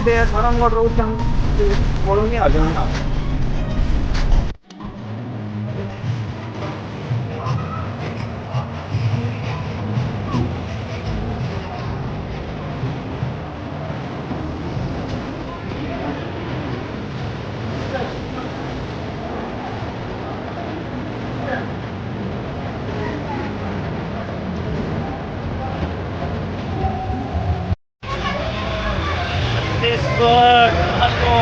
deh, orang ngobrol yang kolomnya ada. This book, aku.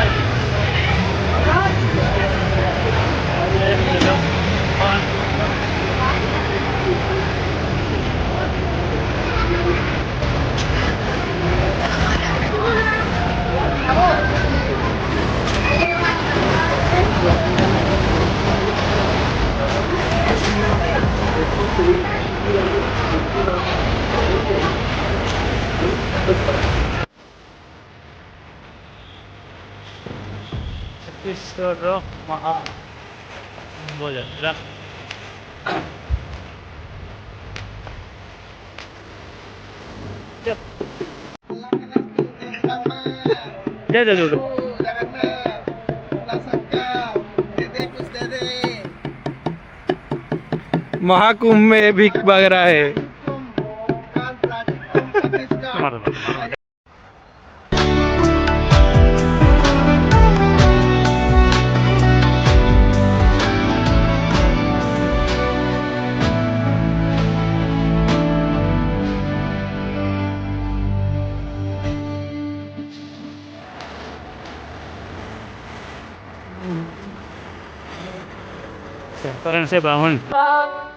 Disuruh maaf boleh gerak dia ada dulu Mahakumbh में भीख मांग रहा है Sekarang saya bangun.